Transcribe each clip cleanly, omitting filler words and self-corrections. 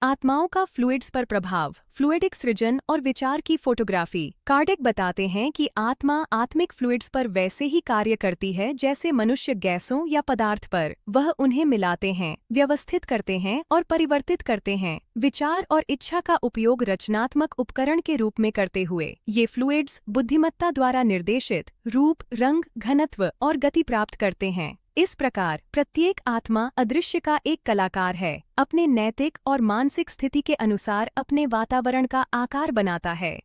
आत्माओं का फ्लूइड्स पर प्रभाव, फ्लूइडिक सृजन और विचार की फोटोग्राफी। कार्डेक बताते हैं कि आत्मा आत्मिक फ्लूइड्स पर वैसे ही कार्य करती है जैसे मनुष्य गैसों या पदार्थ पर। वह उन्हें मिलाते हैं, व्यवस्थित करते हैं और परिवर्तित करते हैं, विचार और इच्छा का उपयोग रचनात्मक उपकरण के रूप में करते हुए। ये फ्लूइड्स बुद्धिमत्ता द्वारा निर्देशित रूप, रंग, घनत्व और गति प्राप्त करते हैं। इस प्रकार प्रत्येक आत्मा अदृश्य का एक कलाकार है, अपने नैतिक और मानसिक स्थिति के अनुसार अपने वातावरण का आकार बनाता है।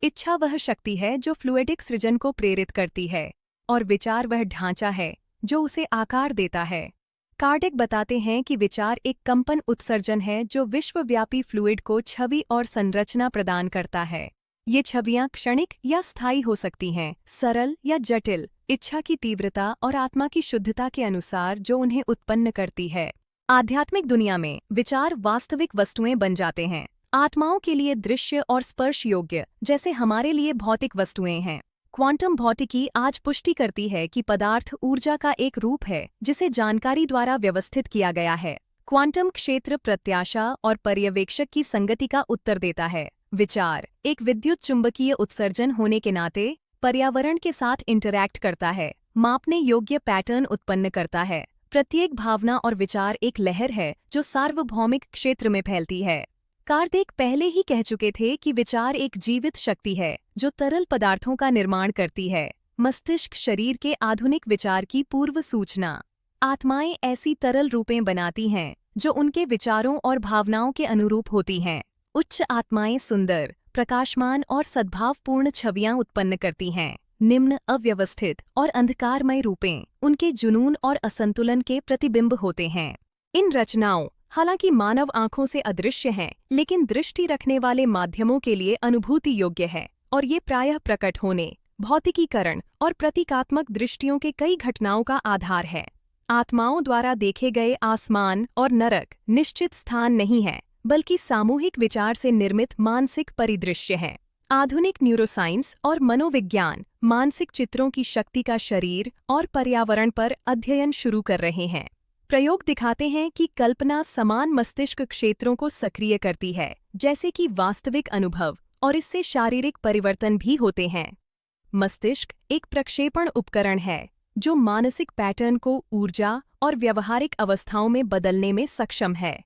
इच्छा वह शक्ति है जो फ्लूइडिक सृजन को प्रेरित करती है, और विचार वह ढांचा है जो उसे आकार देता है। कार्डेक बताते हैं कि विचार एक कंपन उत्सर्जन है जो विश्वव्यापी फ्लूइड को छवि और संरचना प्रदान करता है। ये छवियां क्षणिक या स्थायी हो सकती हैं, सरल या जटिल, इच्छा की तीव्रता और आत्मा की शुद्धता के अनुसार जो उन्हें उत्पन्न करती है। आध्यात्मिक दुनिया में विचार वास्तविक वस्तुएं बन जाते हैं, आत्माओं के लिए दृश्य और स्पर्श योग्य, जैसे हमारे लिए भौतिक वस्तुएं हैं। क्वांटम भौतिकी आज पुष्टि करती है कि पदार्थ ऊर्जा का एक रूप है जिसे जानकारी द्वारा व्यवस्थित किया गया है। क्वांटम क्षेत्र प्रत्याशा और पर्यवेक्षक की संगति का उत्तर देता है। विचार एक विद्युत चुंबकीय उत्सर्जन होने के नाते पर्यावरण के साथ इंटरैक्ट करता है, मापने योग्य पैटर्न उत्पन्न करता है। प्रत्येक भावना और विचार एक लहर है जो सार्वभौमिक क्षेत्र में फैलती है। कार्डेक पहले ही कह चुके थे कि विचार एक जीवित शक्ति है जो तरल पदार्थों का निर्माण करती है। मस्तिष्क शरीर के आधुनिक विचार की पूर्व सूचना। आत्माएं ऐसी तरल रूपें बनाती हैं जो उनके विचारों और भावनाओं के अनुरूप होती हैं। उच्च आत्माएं सुंदर, प्रकाशमान और सद्भावपूर्ण छवियां उत्पन्न करती हैं। निम्न, अव्यवस्थित और अंधकारमय रूपें उनके जुनून और असंतुलन के प्रतिबिंब होते हैं। इन रचनाओं, हालांकि मानव आंखों से अदृश्य हैं, लेकिन दृष्टि रखने वाले माध्यमों के लिए अनुभूति योग्य है, और ये प्रायः प्रकट होने, भौतिकीकरण और प्रतीकात्मक दृष्टियों के कई घटनाओं का आधार है। आत्माओं द्वारा देखे गए आसमान और नरक निश्चित स्थान नहीं है, बल्कि सामूहिक विचार से निर्मित मानसिक परिदृश्य हैं। आधुनिक न्यूरोसाइंस और मनोविज्ञान मानसिक चित्रों की शक्ति का शरीर और पर्यावरण पर अध्ययन शुरू कर रहे हैं। प्रयोग दिखाते हैं कि कल्पना समान मस्तिष्क क्षेत्रों को सक्रिय करती है, जैसे कि वास्तविक अनुभव, और इससे शारीरिक परिवर्तन भी होते हैं। मस्तिष्क एक प्रक्षेपण उपकरण है जो मानसिक पैटर्न को ऊर्जा और व्यवहारिक अवस्थाओं में बदलने में सक्षम है।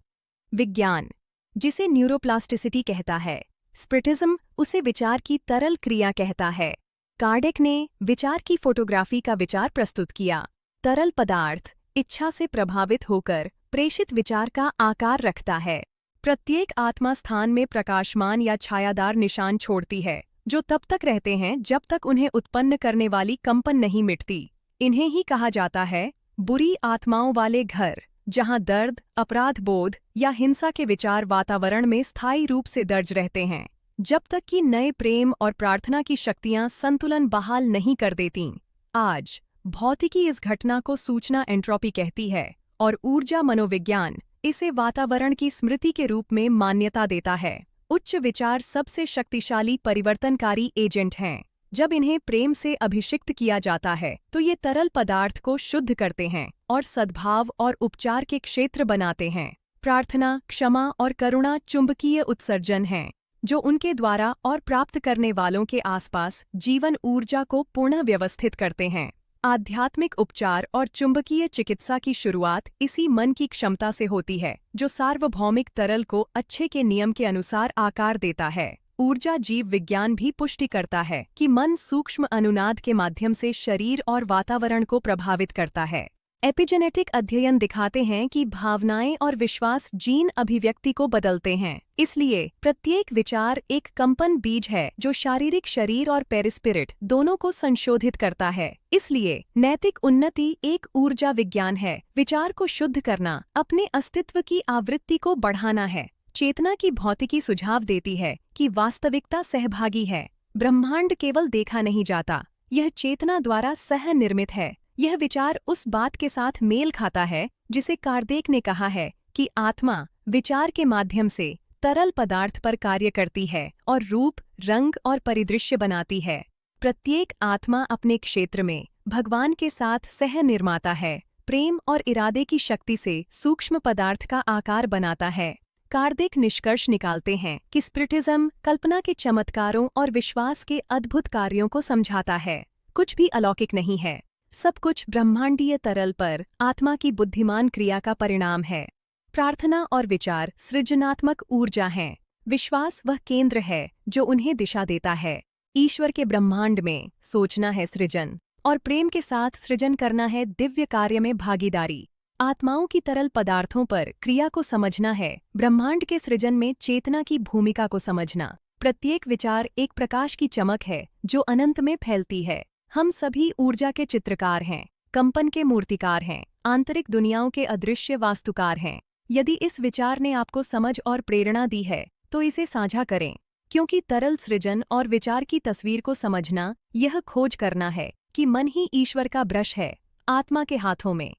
विज्ञान, जिसे न्यूरोप्लास्टिसिटी कहता है, स्प्रिटिज्म उसे विचार की तरल क्रिया कहता है। कार्डेक ने विचार की फोटोग्राफी का विचार प्रस्तुत किया। तरल पदार्थ इच्छा से प्रभावित होकर प्रेषित विचार का आकार रखता है। प्रत्येक आत्मा स्थान में प्रकाशमान या छायादार निशान छोड़ती है, जो तब तक रहते हैं जब तक उन्हें उत्पन्न करने वाली कंपन नहीं मिटती। इन्हें ही कहा जाता है बुरी आत्माओं वाले घर, जहां दर्द, अपराध बोध या हिंसा के विचार वातावरण में स्थायी रूप से दर्ज रहते हैं, जब तक कि नए प्रेम और प्रार्थना की शक्तियां संतुलन बहाल नहीं कर देतीं। आज भौतिकी इस घटना को सूचना एंट्रोपी कहती है, और ऊर्जा मनोविज्ञान इसे वातावरण की स्मृति के रूप में मान्यता देता है। उच्च विचार सबसे शक्तिशाली परिवर्तनकारी एजेंट हैं। जब इन्हें प्रेम से अभिषिक्त किया जाता है तो ये तरल पदार्थ को शुद्ध करते हैं और सद्भाव और उपचार के क्षेत्र बनाते हैं। प्रार्थना, क्षमा और करुणा चुंबकीय उत्सर्जन हैं जो उनके द्वारा और प्राप्त करने वालों के आसपास जीवन ऊर्जा को पुनः व्यवस्थित करते हैं। आध्यात्मिक उपचार और चुंबकीय चिकित्सा की शुरुआत इसी मन की क्षमता से होती है जो सार्वभौमिक तरल को अच्छे के नियम के अनुसार आकार देता है। ऊर्जा जीव विज्ञान भी पुष्टि करता है कि मन सूक्ष्म अनुनाद के माध्यम से शरीर और वातावरण को प्रभावित करता है। एपिजेनेटिक अध्ययन दिखाते हैं कि भावनाएं और विश्वास जीन अभिव्यक्ति को बदलते हैं। इसलिए प्रत्येक विचार एक कंपन बीज है जो शारीरिक शरीर और पेरिस्पिरिट दोनों को संशोधित करता है। इसलिए नैतिक उन्नति एक ऊर्जा विज्ञान है। विचार को शुद्ध करना अपने अस्तित्व की आवृत्ति को बढ़ाना है। चेतना की भौतिकी सुझाव देती है कि वास्तविकता सहभागी है। ब्रह्मांड केवल देखा नहीं जाता, यह चेतना द्वारा सह निर्मित है। यह विचार उस बात के साथ मेल खाता है जिसे कार्डेक ने कहा है कि आत्मा विचार के माध्यम से तरल पदार्थ पर कार्य करती है और रूप, रंग और परिदृश्य बनाती है। प्रत्येक आत्मा अपने क्षेत्र में भगवान के साथ सह निर्माता है, प्रेम और इरादे की शक्ति से सूक्ष्म पदार्थ का आकार बनाता है। कार्दिक निष्कर्ष निकालते हैं कि स्पिरिटिज्म कल्पना के चमत्कारों और विश्वास के अद्भुत कार्यों को समझाता है। कुछ भी अलौकिक नहीं है, सब कुछ ब्रह्मांडीय तरल पर आत्मा की बुद्धिमान क्रिया का परिणाम है। प्रार्थना और विचार सृजनात्मक ऊर्जा हैं। विश्वास वह केंद्र है जो उन्हें दिशा देता है। ईश्वर के ब्रह्मांड में सोचना है सृजन, और प्रेम के साथ सृजन करना है दिव्य कार्य में भागीदारी। आत्माओं की तरल पदार्थों पर क्रिया को समझना है ब्रह्मांड के सृजन में चेतना की भूमिका को समझना। प्रत्येक विचार एक प्रकाश की चमक है जो अनंत में फैलती है। हम सभी ऊर्जा के चित्रकार हैं, कंपन के मूर्तिकार हैं, आंतरिक दुनियाओं के अदृश्य वास्तुकार हैं। यदि इस विचार ने आपको समझ और प्रेरणा दी है तो इसे साझा करें, क्योंकि तरल सृजन और विचार की तस्वीर को समझना यह खोज करना है कि मन ही ईश्वर का ब्रश है, आत्मा के हाथों में।